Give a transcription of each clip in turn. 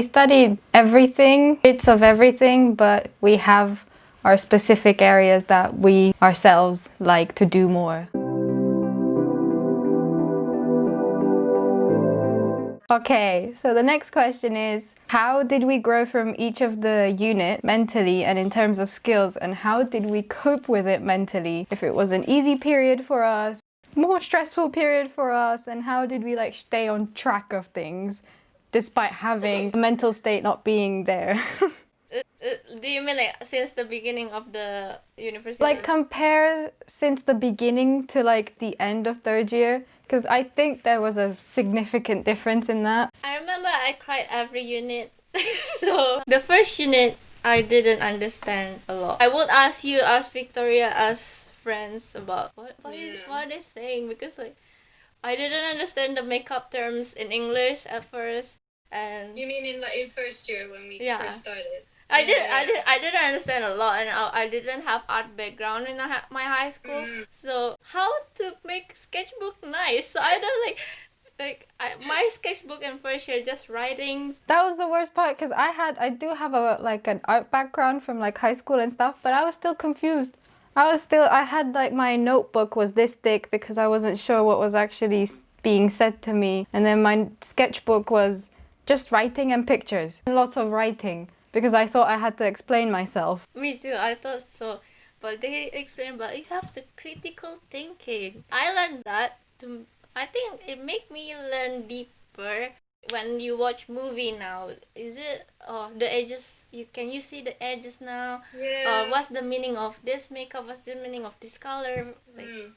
We studied everything, bits of everything, but we have our specific areas that we ourselves like to do more. Okay, so the next question is, how did we grow from each of the unit mentally and in terms of skills, and how did we cope with it mentally? If it was an easy period for us, more stressful period for us, and how did we like stay on track of things despite having the mental state not being there? Do you mean like since the beginning of the university? Like compare since the beginning to like the end of third year, because I think there was a significant difference in that. I remember I cried every unit. So the first unit I didn't understand a lot. I would ask you, ask Victoria, ask friends about what are they saying, because like I didn't understand the makeup terms in English at first. And you mean in first year when we first started? I didn't understand a lot, and I didn't have art background in my high school. So how to make sketchbook nice? So I don't my sketchbook in first year just writing. That was the worst part, because I do have an art background from like high school and stuff, but I was still confused. I had like my notebook was this thick because I wasn't sure what was actually being said to me, and then my sketchbook was just writing and pictures. Lots of writing because I thought I had to explain myself. Me too, I thought so. But they explained, but you have the critical thinking. I learned that. I think it made me learn deeper. When you watch movie now, is it the edges? Can you see the edges now? Yeah. What's the meaning of this makeup? What's the meaning of this color? Like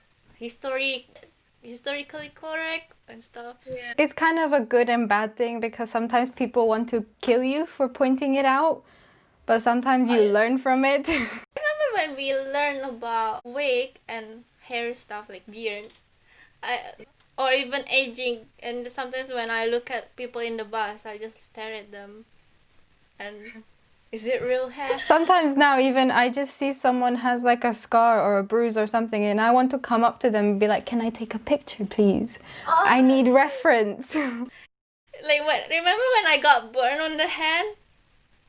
historically correct and stuff. Yeah. It's kind of a good and bad thing, because sometimes people want to kill you for pointing it out, but sometimes you learn from it. Remember when we learned about wig and hair stuff like beard, or even aging, and sometimes when I look at people in the bus, I just stare at them, and is it real hair? Sometimes now even I just see someone has like a scar or a bruise or something, and I want to come up to them and be like, can I take a picture please? I need reference. Like remember when I got burned on the hand?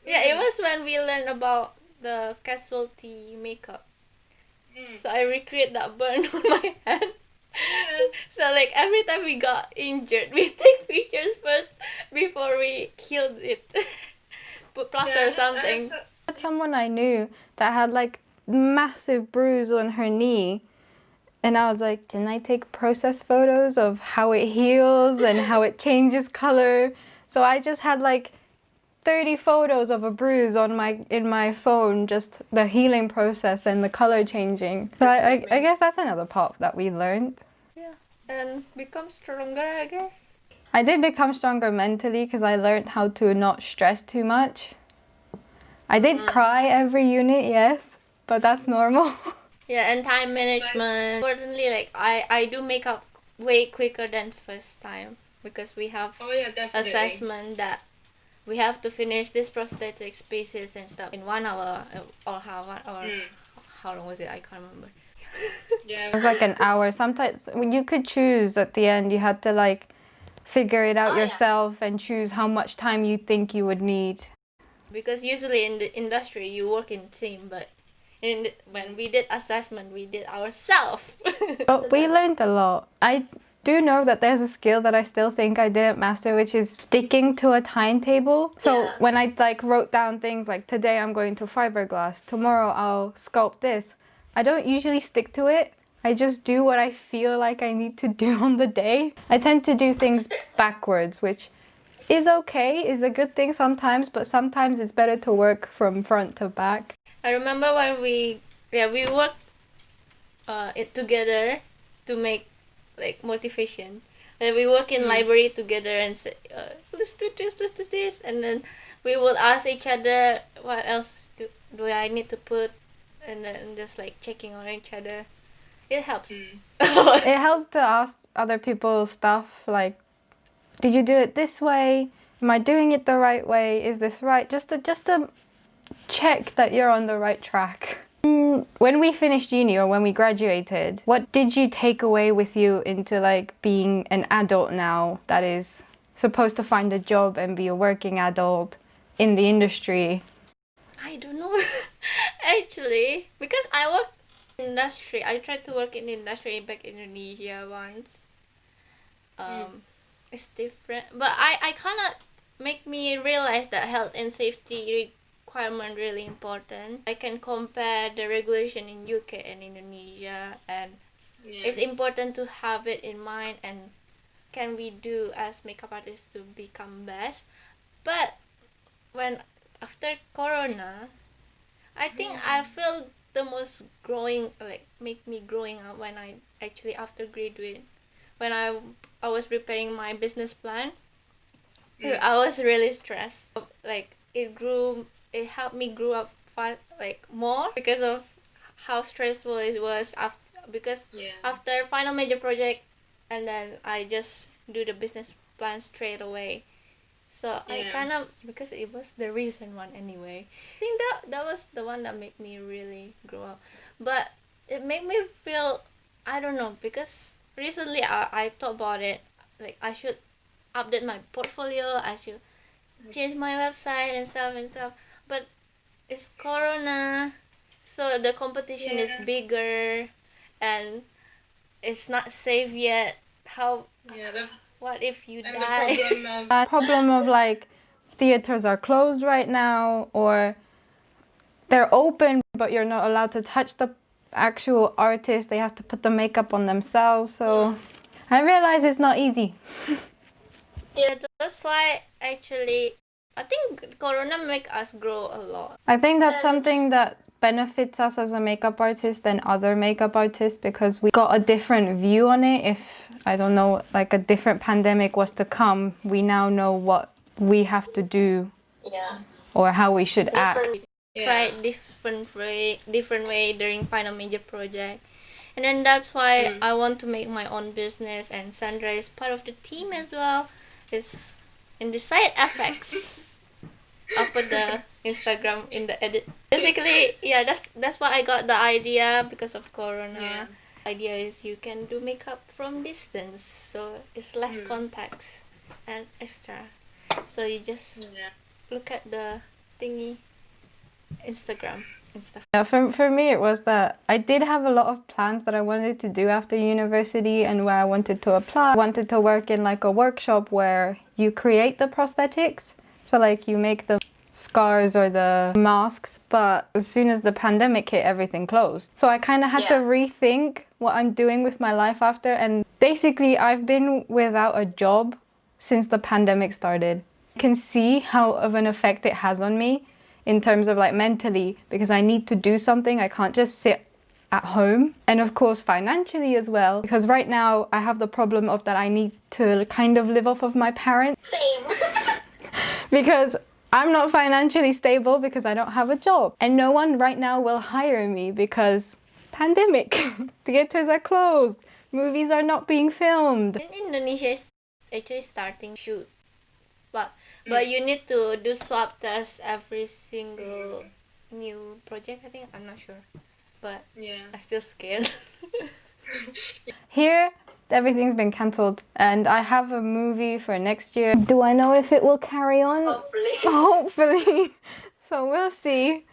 Yeah, it was when we learned about the casualty makeup. So I recreate that burn on my hand. So like every time we got injured, we take pictures first before we healed it. Put plaster or something. Someone I knew that had like massive bruise on her knee, and I was like, can I take process photos of how it heals and how it changes color? So I just had like 30 photos of a bruise in my phone, just the healing process and the color changing. So I guess that's another part that we learned. Yeah, and become stronger, I guess. I did become stronger mentally because I learned how to not stress too much. I did cry every unit, yes, but that's normal. Yeah, and time management. Importantly, like I do makeup way quicker than first time, because we have assessment that we have to finish this prosthetic pieces and stuff in 1 hour or how long was it? I can't remember. Yeah, it was like an hour. Sometimes you could choose at the end. You had to like figure it out yourself and choose how much time you think you would need. Because usually in the industry you work in team, but when we did assessment, we did ourselves. But we learned a lot. I do know that there's a skill that I still think I didn't master, which is sticking to a timetable. So when I like wrote down things like, today I'm going to fiberglass, tomorrow I'll sculpt this, I don't usually stick to it. I just do what I feel like I need to do on the day. I tend to do things backwards, which is okay, is a good thing sometimes, but sometimes it's better to work from front to back. I remember when we worked it together to make like motivation. And we work in library together and say, let's do this, and then we will ask each other, what else do I need to put, and then just like checking on each other. It helps. It helped to ask other people stuff like, did you do it this way? Am I doing it the right way? Is this right? Just to check that you're on the right track. When we finished uni or when we graduated, what did you take away with you into like being an adult now that is supposed to find a job and be a working adult in the industry? I don't know. Actually, because I work in industry, I tried to work in industry back in Indonesia once. It's different, but I cannot make me realize that health and safety requirement really important. I can compare the regulation in UK and Indonesia, and it's important to have it in mind, and can we do as makeup artists to become best. But when after corona, I think I feel the most growing, like make me growing up when I actually after graduate, when I was preparing my business plan. I was really stressed. Like it helped me grow up fast, like more, because of how stressful it was after, because after final major project, and then I just do the business plan straight away. So I kind of, because it was the recent one anyway, I think that was the one that made me really grow up. But it made me feel, I don't know, because recently I thought about it, like I should update my portfolio, I should change my website and stuff. But it's corona, so the competition is bigger, and it's not safe yet. How? What if you And die? the Problem of like theaters are closed right now, or they're open but you're not allowed to touch the actual artist. They have to put the makeup on themselves. So I realize it's not easy. Yeah, that's why actually I think corona make us grow a lot. I think that's something that benefits us as a makeup artist than other makeup artists, because we got a different view on it. If, I don't know, like a different pandemic was to come, we now know what we have to do or how we should act. Try different way during final major project. And then that's why I want to make my own business, and Sandra is part of the team as well. It's in the side effects. I'll put the Instagram in the edit. Basically, that's why I got the idea because of corona. Idea is you can do makeup from distance, so it's less contacts and extra. So you just look at the thingy, Instagram and stuff. Yeah, for me it was that I did have a lot of plans that I wanted to do after university and where I wanted to apply. I wanted to work in like a workshop where you create the prosthetics. So like you make the scars or the masks, but as soon as the pandemic hit, everything closed. So I kind of had to rethink what I'm doing with my life after, and basically I've been without a job since the pandemic started. I can see how of an effect it has on me in terms of like mentally, because I need to do something. I can't just sit at home, and of course financially as well, because right now I have the problem of that I need to kind of live off of my parents. Same. Because I'm not financially stable because I don't have a job, and no one right now will hire me because pandemic. Theaters are closed, movies are not being filmed. In Indonesia is actually starting shoot, but you need to do swab tests every single new project. I think, I'm not sure, but I'm still scared. Here, everything's been cancelled, and I have a movie for next year. Do I know if it will carry on? Hopefully. Hopefully. So we'll see.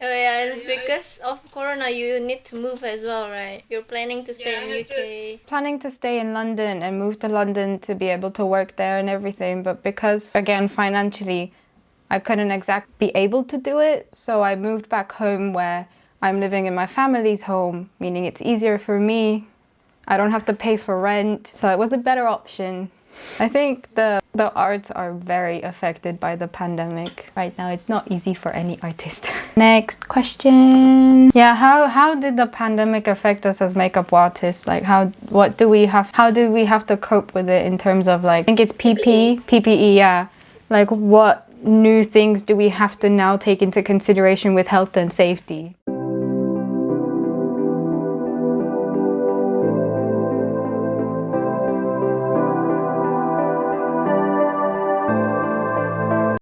Oh yeah, and because of corona, you need to move as well, right? You're planning to stay in UK. Planning to stay in London and move to London to be able to work there and everything, but because, again, financially, I couldn't exactly be able to do it, so I moved back home where I'm living in my family's home, meaning it's easier for me. I don't have to pay for rent, so it was the better option. I think the arts are very affected by the pandemic. Right now, it's not easy for any artist. Next question. Yeah, how did the pandemic affect us as makeup artists? Like, how do we have to cope with it in terms of, like, I think it's PPE, yeah. Like, what new things do we have to now take into consideration with health and safety?